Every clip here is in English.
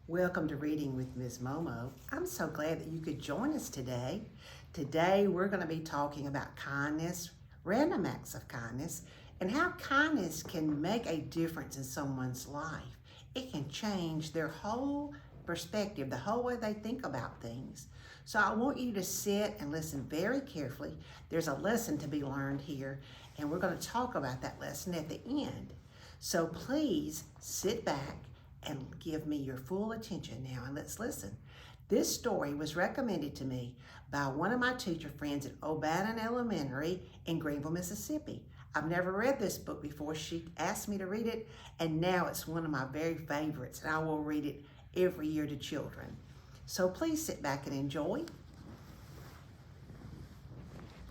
Welcome to Reading with Ms. Momo. I'm so glad that you could join us today. Today we're going to be talking about kindness, random acts of kindness, and how kindness can make a difference in someone's life. It can change their whole perspective, the whole way they think about things. So I want you to sit and listen very carefully. There's a lesson to be learned here, and we're going to talk about that lesson at the end. So please sit back and give me your full attention now, and let's listen. This story was recommended to me by one of my teacher friends at O'Bannon Elementary in Greenville, Mississippi. I've never read this book before. She asked me to read it, and now it's one of my very favorites, and I will read it every year to children. So please sit back and enjoy.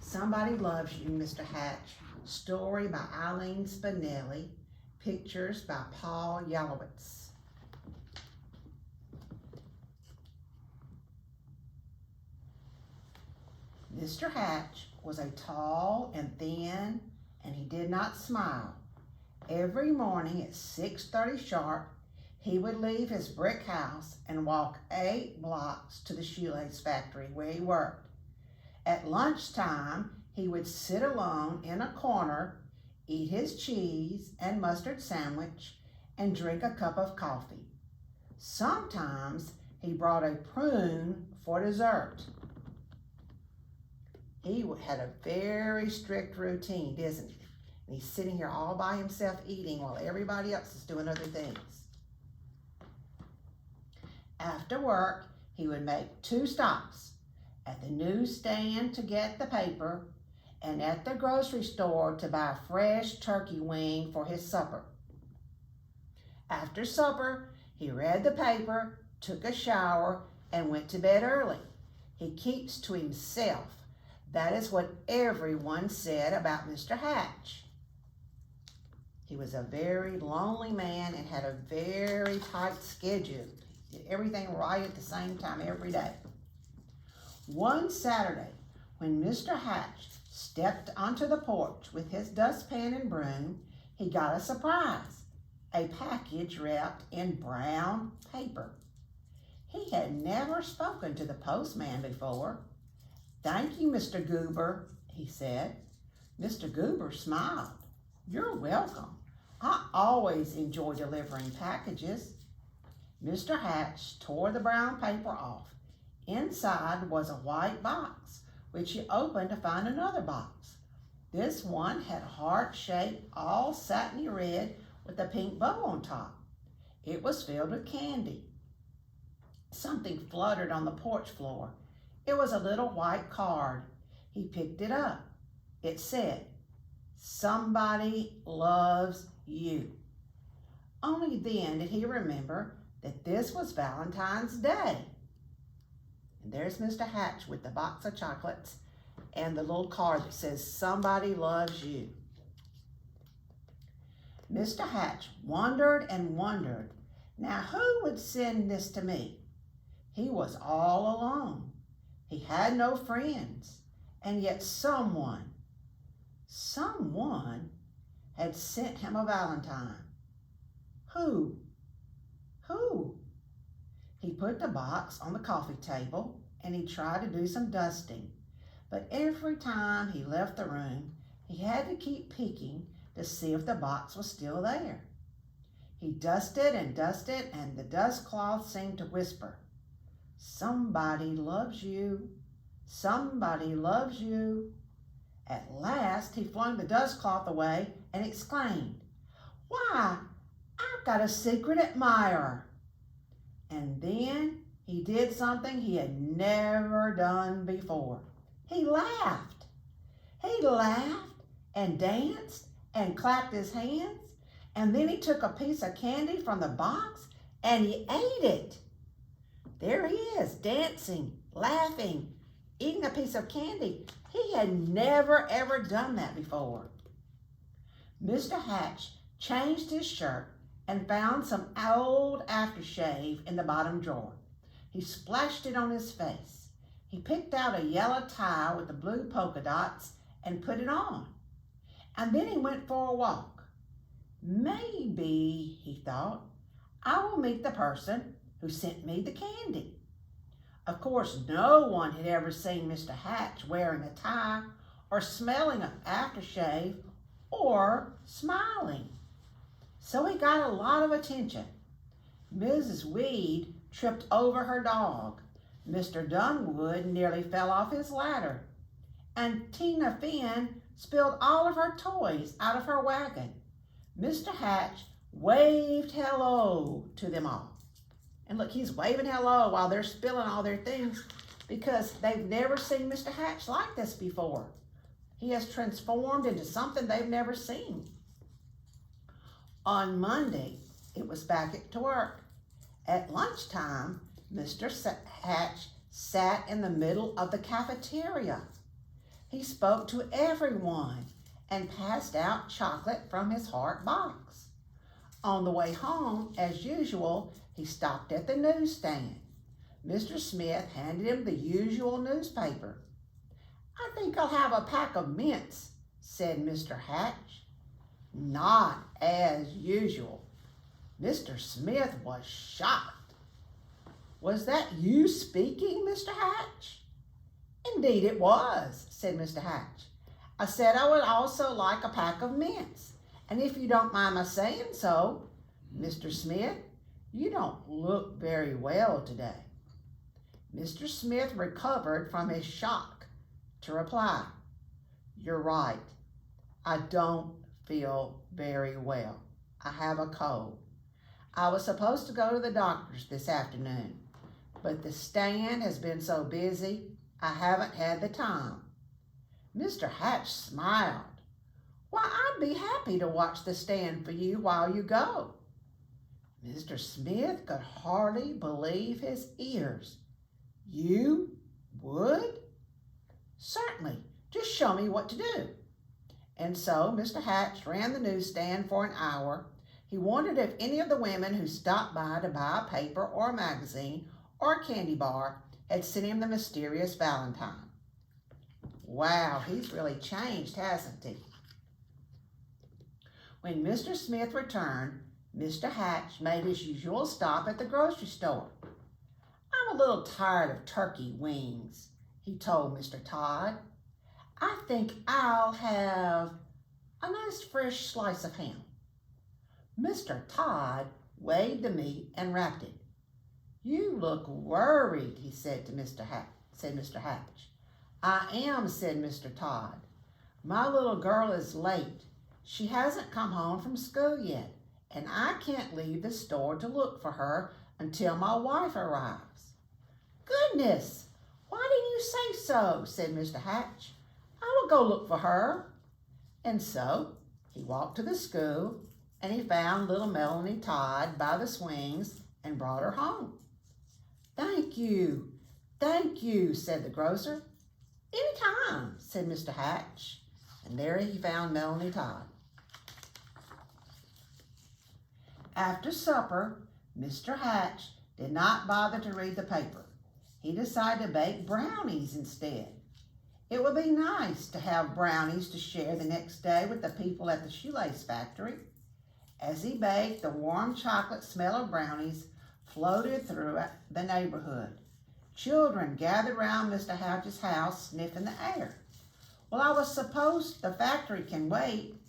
Somebody Loves You, Mr. Hatch. Story by Eileen Spinelli. Pictures by Paul Yalowitz. Mr. Hatch was a tall and thin, and he did not smile. Every morning at 6:30 sharp, he would leave his brick house and walk 8 blocks to the shoelace factory where he worked. At lunchtime, he would sit alone in a corner, eat his cheese and mustard sandwich, and drink a cup of coffee. Sometimes he brought a prune for dessert. He had a very strict routine, doesn't he? And he's sitting here all by himself eating while everybody else is doing other things. After work, he would make 2 stops, at the newsstand to get the paper and at the grocery store to buy a fresh turkey wing for his supper. After supper, he read the paper, took a shower, and went to bed early. He keeps to himself. That is what everyone said about Mr. Hatch. He was a very lonely man and had a very tight schedule. He did everything right at the same time every day. One Saturday, when Mr. Hatch stepped onto the porch with his dustpan and broom, he got a surprise, a package wrapped in brown paper. He had never spoken to the postman before. "Thank you, Mr. Goober," he said. Mr. Goober smiled. "You're welcome. I always enjoy delivering packages." Mr. Hatch tore the brown paper off. Inside was a white box, which he opened to find another box. This one had a heart-shaped, all satiny red with a pink bow on top. It was filled with candy. Something fluttered on the porch floor. It was a little white card. He picked it up. It said, "Somebody loves you." Only then did he remember that this was Valentine's Day. And there's Mr. Hatch with the box of chocolates and the little card that says, "Somebody loves you." Mr. Hatch wondered and wondered. Now, who would send this to me? He was all alone. He had no friends, and yet someone had sent him a valentine. Who? He put the box on the coffee table, and he tried to do some dusting. But every time he left the room, he had to keep peeking to see if the box was still there. He dusted and dusted, and the dust cloth seemed to whisper, "Somebody loves you. Somebody loves you." At last, he flung the dust cloth away and exclaimed, "Why, I've got a secret admirer." And then he did something he had never done before. He laughed. He laughed and danced and clapped his hands, and then he took a piece of candy from the box and he ate it. There he is, dancing, laughing, eating a piece of candy. He had never, ever done that before. Mr. Hatch changed his shirt and found some old aftershave in the bottom drawer. He splashed it on his face. He picked out a yellow tie with the blue polka dots and put it on. And then he went for a walk. Maybe, he thought, I will meet the person who sent me the candy. Of course, no one had ever seen Mr. Hatch wearing a tie or smelling of aftershave or smiling. So he got a lot of attention. Mrs. Weed tripped over her dog. Mr. Dunwood nearly fell off his ladder. And Tina Finn spilled all of her toys out of her wagon. Mr. Hatch waved hello to them all. And look, he's waving hello while they're spilling all their things because they've never seen Mr. Hatch like this before. He has transformed into something they've never seen. On Monday, it was back to work. At lunchtime, Mr. Hatch sat in the middle of the cafeteria. He spoke to everyone and passed out chocolate from his heart box. On the way home, as usual, he stopped at the newsstand. Mr. Smith handed him the usual newspaper. "I think I'll have a pack of mints," said Mr. Hatch. Not as usual. Mr. Smith was shocked. "Was that you speaking, Mr. Hatch?" "Indeed it was," said Mr. Hatch. "I said I would also like a pack of mints. And if you don't mind my saying so, Mr. Smith, you don't look very well today." Mr. Smith recovered from his shock to reply, "You're right. I don't feel very well. I have a cold. I was supposed to go to the doctor's this afternoon, but the stand has been so busy, I haven't had the time." Mr. Hatch smiled. "Why, I'd be happy to watch the stand for you while you go." Mr. Smith could hardly believe his ears. "You would?" "Certainly. Just show me what to do." And so Mr. Hatch ran the newsstand for an hour. He wondered if any of the women who stopped by to buy a paper or a magazine or a candy bar had sent him the mysterious Valentine. Wow, he's really changed, hasn't he? When Mr. Smith returned, Mr. Hatch made his usual stop at the grocery store. "I'm a little tired of turkey wings," he told Mr. Todd. "I think I'll have a nice fresh slice of ham." Mr. Todd weighed the meat and wrapped it. "You look worried," he said to Mr. Hatch. "I am," said Mr. Todd. "My little girl is late. She hasn't come home from school yet, and I can't leave the store to look for her until my wife arrives." "Goodness, why didn't you say so?" said Mr. Hatch. "I will go look for her." And so he walked to the school, and he found little Melanie Todd by the swings and brought her home. Thank you, said the grocer. "Any time," said Mr. Hatch, and there he found Melanie Todd. After supper, Mr. Hatch did not bother to read the paper. He decided to bake brownies instead. It would be nice to have brownies to share the next day with the people at the shoelace factory. As he baked, the warm chocolate smell of brownies floated through the neighborhood. Children gathered around Mr. Hatch's house, sniffing the air. "Well, I was supposed the factory can wait,"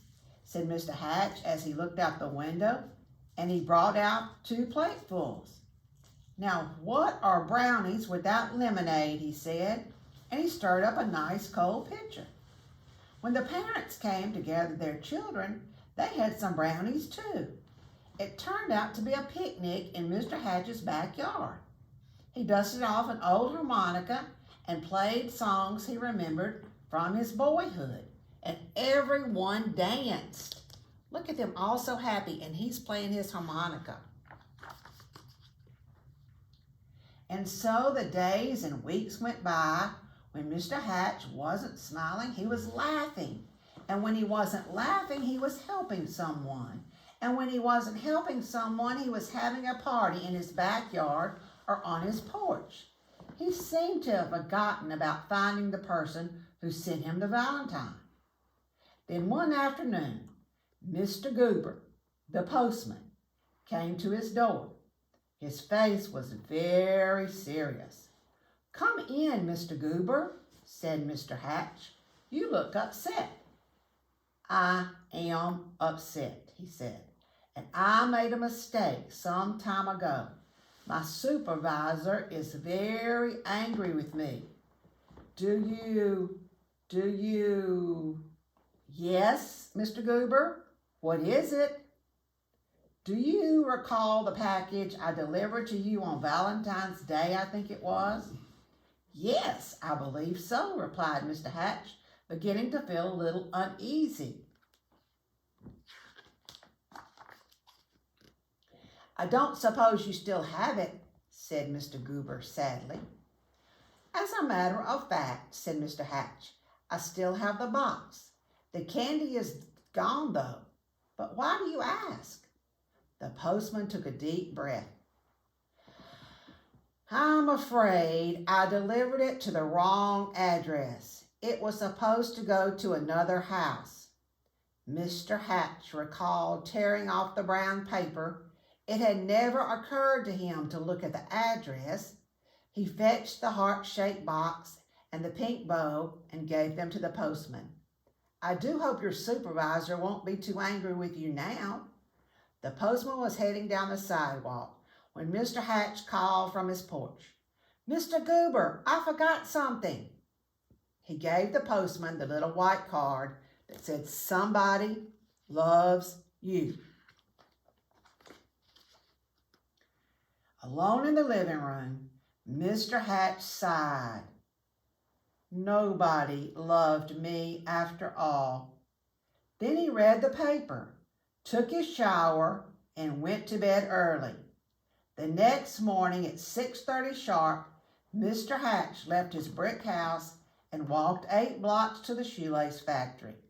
said Mr. Hatch as he looked out the window, and he brought out 2 platefuls. "Now, what are brownies without lemonade?" he said, and he stirred up a nice cold pitcher. When the parents came to gather their children, they had some brownies too. It turned out to be a picnic in Mr. Hatch's backyard. He dusted off an old harmonica and played songs he remembered from his boyhood, and everyone danced. Look at them, all so happy, and he's playing his harmonica. And so the days and weeks went by. When Mr. Hatch wasn't smiling, he was laughing. And when he wasn't laughing, he was helping someone. And when he wasn't helping someone, he was having a party in his backyard or on his porch. He seemed to have forgotten about finding the person who sent him the Valentine. Then one afternoon, Mr. Goober, the postman, came to his door. His face was very serious. "Come in, Mr. Goober," said Mr. Hatch. "You look upset." "I am upset," he said, "and I made a mistake some time ago. My supervisor is very angry with me. Do you... Yes, Mr. Goober, what is it?" "Do you recall the package I delivered to you on Valentine's Day, I think it was?" "Yes, I believe so," replied Mr. Hatch, beginning to feel a little uneasy. "I don't suppose you still have it," said Mr. Goober sadly. "As a matter of fact," said Mr. Hatch, "I still have the box. The candy is gone, though. But why do you ask?" The postman took a deep breath. "I'm afraid I delivered it to the wrong address. It was supposed to go to another house." Mr. Hatch recalled tearing off the brown paper. It had never occurred to him to look at the address. He fetched the heart-shaped box and the pink bow and gave them to the postman. "I do hope your supervisor won't be too angry with you now." The postman was heading down the sidewalk when Mr. Hatch called from his porch, "Mr. Goober, I forgot something." He gave the postman the little white card that said, "Somebody loves you." Alone in the living room, Mr. Hatch sighed. Nobody loved me after all. Then he read the paper, took his shower, and went to bed early. The next morning at 6:30 sharp, Mr. Hatch left his brick house and walked 8 blocks to the shoelace factory.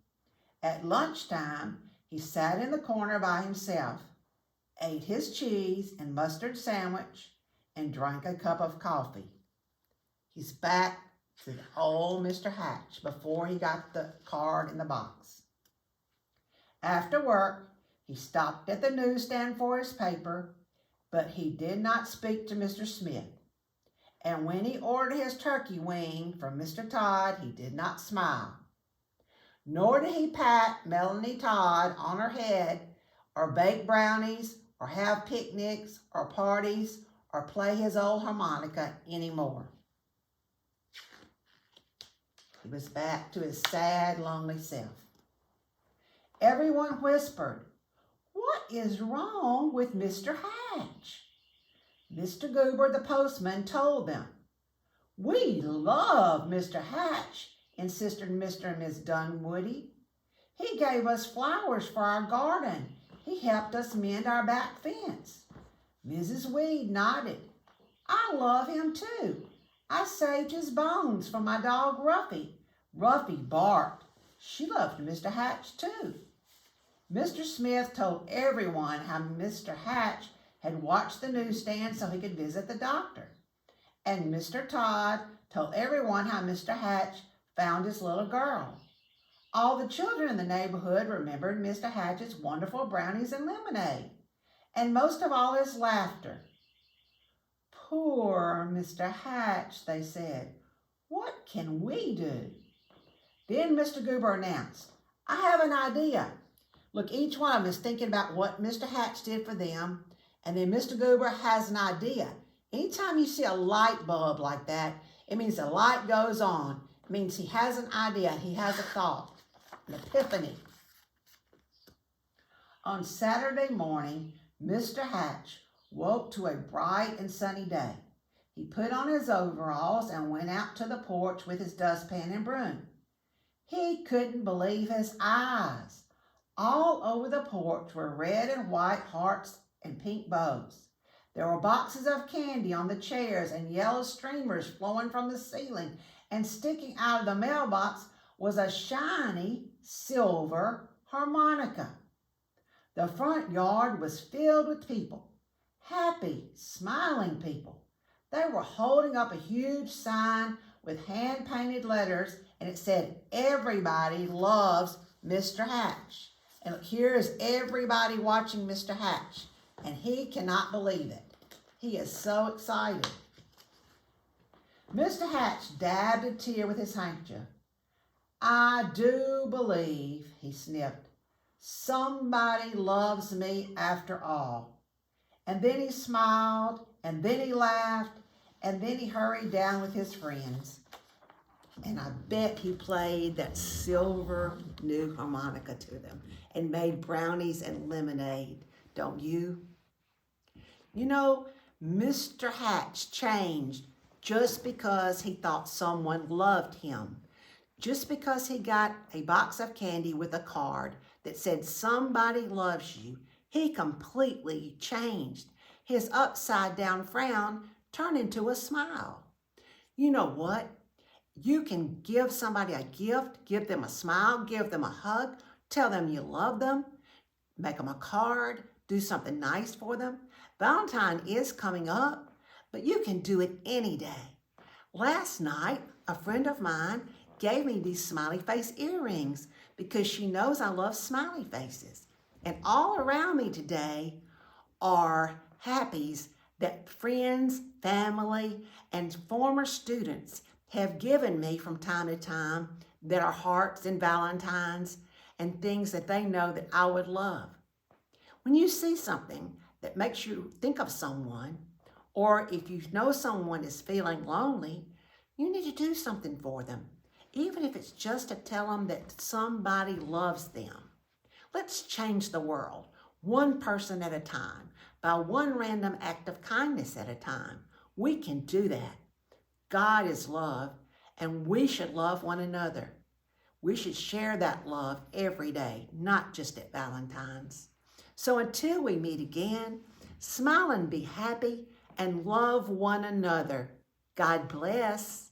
At lunchtime, he sat in the corner by himself, ate his cheese and mustard sandwich, and drank a cup of coffee. He's back to the old Mr. Hatch before he got the card in the box. After work, he stopped at the newsstand for his paper, but he did not speak to Mr. Smith. And when he ordered his turkey wing from Mr. Todd, he did not smile. Nor did he pat Melanie Todd on her head, or bake brownies, or have picnics, or parties, or play his old harmonica anymore. He was back to his sad, lonely self. Everyone whispered, "What is wrong with Mr. Hatch?" Mr. Goober, the postman, told them. "We love Mr. Hatch," insisted Mr. and Miss Dunwoody. "He gave us flowers for our garden. He helped us mend our back fence." Mrs. Weed nodded. "I love him too. I saved his bones for my dog Ruffy. Ruffy barked. She loved Mr. Hatch too." Mr. Smith told everyone how Mr. Hatch had watched the newsstand so he could visit the doctor. And Mr. Todd told everyone how Mr. Hatch found his little girl. All the children in the neighborhood remembered Mr. Hatch's wonderful brownies and lemonade, and most of all his laughter. "Poor Mr. Hatch," they said. "What can we do?" Then Mr. Goober announced, "I have an idea." Look, each one of them is thinking about what Mr. Hatch did for them, and then Mr. Goober has an idea. Anytime you see a light bulb like that, it means the light goes on. It means he has an idea, he has a thought, an epiphany. On Saturday morning, Mr. Hatch woke to a bright and sunny day. He put on his overalls and went out to the porch with his dustpan and broom. He couldn't believe his eyes. All over the porch were red and white hearts and pink bows. There were boxes of candy on the chairs and yellow streamers flowing from the ceiling, and sticking out of the mailbox was a shiny silver harmonica. The front yard was filled with people, happy, smiling people. They were holding up a huge sign with hand-painted letters, and it said, "Everybody loves Mr. Hatch." And look, here is everybody watching Mr. Hatch, and he cannot believe it. He is so excited. Mr. Hatch dabbed a tear with his handkerchief. I do believe, he sniffed, somebody loves me after all. And then he smiled, and then he laughed, and then he hurried down with his friends. And I bet he played that silver new harmonica to them and made brownies and lemonade, don't you? You know, Mr. Hatch changed just because he thought someone loved him. Just because he got a box of candy with a card that said somebody loves you, he completely changed. His upside down frown turned into a smile. You know what? You can give somebody a gift, give them a smile, give them a hug, tell them you love them, make them a card, do something nice for them. Valentine is coming up, but you can do it any day. Last night, a friend of mine gave me these smiley face earrings because she knows I love smiley faces. And all around me today are happies that friends, family, and former students have given me from time to time that are hearts and valentines and things that they know that I would love. When you see something that makes you think of someone, or if you know someone is feeling lonely, you need to do something for them, even if it's just to tell them that somebody loves them. Let's change the world, one person at a time, by one random act of kindness at a time. We can do that. God is love, and we should love one another. We should share that love every day, not just at Valentine's. So until we meet again, smile and be happy and love one another. God bless.